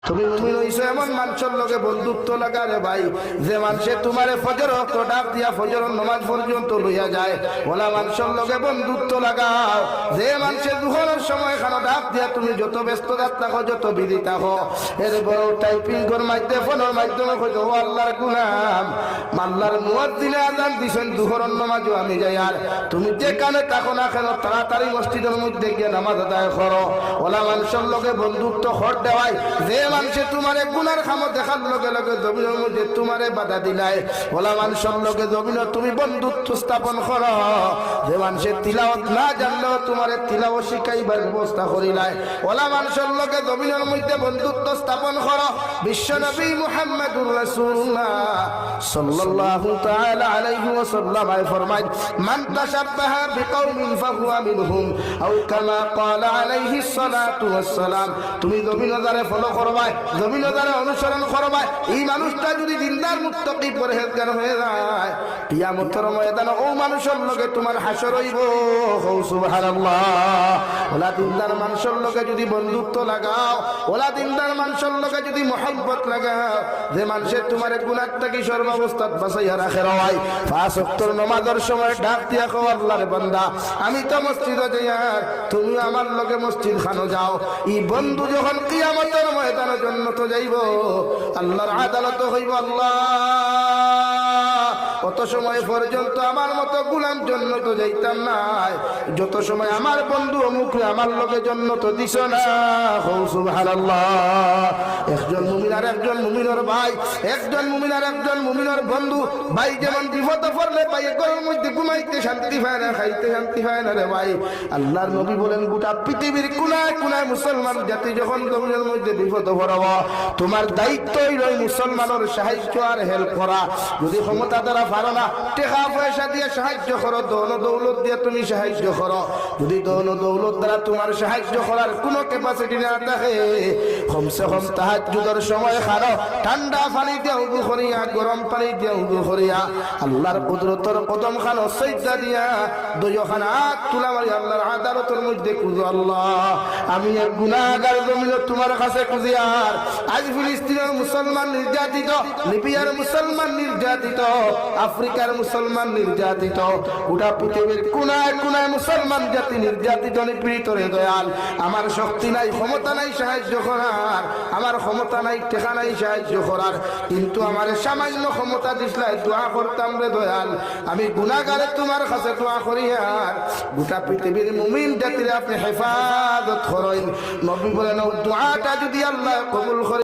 তুমি মুমিন হইছো এমন মানুষের লগে বন্ধুত্ব লাগা রে ভাই, যে মানুষে তোমারে ফজর ওয়াক্ত ডাক দিয়া ফজরের নামাজ পর্যন্ত লইয়া যায়, ওলা মানুষের লগে বন্ধুত্ব লাগাও। যে মানুষে দুহরের সময় খানো ডাক দিয়া তুমি যত ব্যস্ততা থাকো, যত বিধি থাকো, এর বড় টাইপিং কর মাধ্যমে ফোনের মাধ্যমে কইতো ও আল্লাহর গুলাম, আল্লাহর মুয়াজ্জিনে আযান দিছেন দুহরের নামাজও আমি যাই, আর তুমি যেখানে থাকো না কেন তাড়াতাড়ি মসজিদের মধ্যে গিয়ে নামাজ আদায় করো। ওলা মানুষের লগে বন্ধুত্ব হর দেওয়াই, যে মানুষে তোমারে গুনার খামো দেখার লগে লগে জমিনের মধ্যে তোমারে বাধা দিলাই, ওলা মানুষের লগে জমিন তুমি বন্ধুত্ব স্থাপন করো। যে মানুষে তিলাওয়াত না জানলেও তোমারে তিলাওয়াত শিখাইবার ব্যবস্থা করিলাই, ওলা মানুষের লগে জমিনের মধ্যে বন্ধুত্ব স্থাপন করো। বিশ্ব নবী মুহাম্মদুর রাসূলুল্লাহ সাল্লাল্লাহু তাআলা আলাইহি ওয়াসাল্লাম ফরমায়, মান তাশাব্বাহা বিকওমিন ফাহুয়া মিনহুম আও কামা ক্বালা আলাইহিস সালাতু ওয়াস সালাম। তুমি জমিনদারে ফলো করবা, জমিনদারে অনুসরণ করবা, এই মানুষটা যদি দিনদার মুত্তাকি পরহেজগার হয়ে যায়, কিয়ামতের ময়দানে ও মানুষের লগে তোমার হাসর হইব। সুবহানাল্লাহ। ওলা দিনদার মানুষের লগে যদি বন্ধুত্ব লাগাও, ওলা দিনদার মানুষের লগে যদি মহব্বত লাগাও, যে মানুষের তোমার গুনাহ থেকে সর্বাবস্থাত বাঁচাইয়া রাখে রয়, পাঁচ ওয়াক্তের নামাজের সময় ডাক দিয়া কও আল্লাহর বান্দা আমি তো মসজিদে যাই, আর তুমি আমার লগে মসজিদ খানো যাও। এই বন্ধু যখন কিয়ামতের ময়দানে জন্নত যাইব, আল্লাহর আদালত হইব, আল্লাহ কত সময় পর্যন্ত আমার মতো গুলাম জন্নত যাইতাম না, যত সময় আমার বন্ধু মুখে আমার লগে জন্নত দিছ না। সুবহানাল্লাহ। একজন মুমিন আর একজন মুমিনের ভাই, একজন মুমিন আর একজন মুমিনের বন্ধু। ভাই যেমন বিপদে পড়লে ভাই ঘরের মধ্যে ঘুমাইতে শান্তি পায় না, খাইতে শান্তি পায় না রে ভাই। আল্লাহর নবী বলেন গোটা পৃথিবীর কোনায় কোনায় মুসলমান জাতি যখন জমিনের মধ্যে বিপদে পড়ব, তোমার দায়িত্বই রয় মুসলমানের সাহায্য আর হেল্প করা। যদি ক্ষমতা দ্বারা পারো না, টাকা পয়সা দিয়ে সাহায্য করো, ধন দৌলত দিয়ে তুমি সাহায্য করো। যদি ধন দৌলত দ্বারা তোমার সাহায্য করার কোনো ক্যাপাসিটি না থাকে, কমসে কম তাহাজ্জুদের সময় খানো, ঠান্ডা পানি দিয়ে উযু করিয়া, গরম পানি দিয়ে উযু করিয়া, আল্লাহর কুদরতের কদম খানো সিজদা দিয়া, দুইখান হাত তুলা মারি আল্লাহর আদালতের মধ্যে কুজো, আল্লাহ আমি এক গুনাহগার জমিনে তোমার কাছে কুজি। আর আজ ফিলিস্তিনের মুসলমান নির্যাতিত, লিবিয়ার মুসলমান নির্যাতিত, আফ্রিকার মুসলমান নির্যাতিত, গোটা পৃথিবীর কোনায় কোনায় মুসলমান জাতি নির্যাতিত নিপীড়িত রে দয়াল। আমার শক্তি নাই, ক্ষমতা নাই সাহায্য করার, আমার ক্ষমতা নাই, টেকা নাই সাহায্য করার, কিন্তু আমার সামান্য ক্ষমতা দিসলাই দোয়া করতাম রে দয়াল। আমি গুনাহগারে তোমার কাছে দোয়া করি, আর গোটা পৃথিবীর মুমিন জাতির আপনি হেফাজত করেন। নবী বলেন দোয়াটা যদি আল্লাহ কবুল করে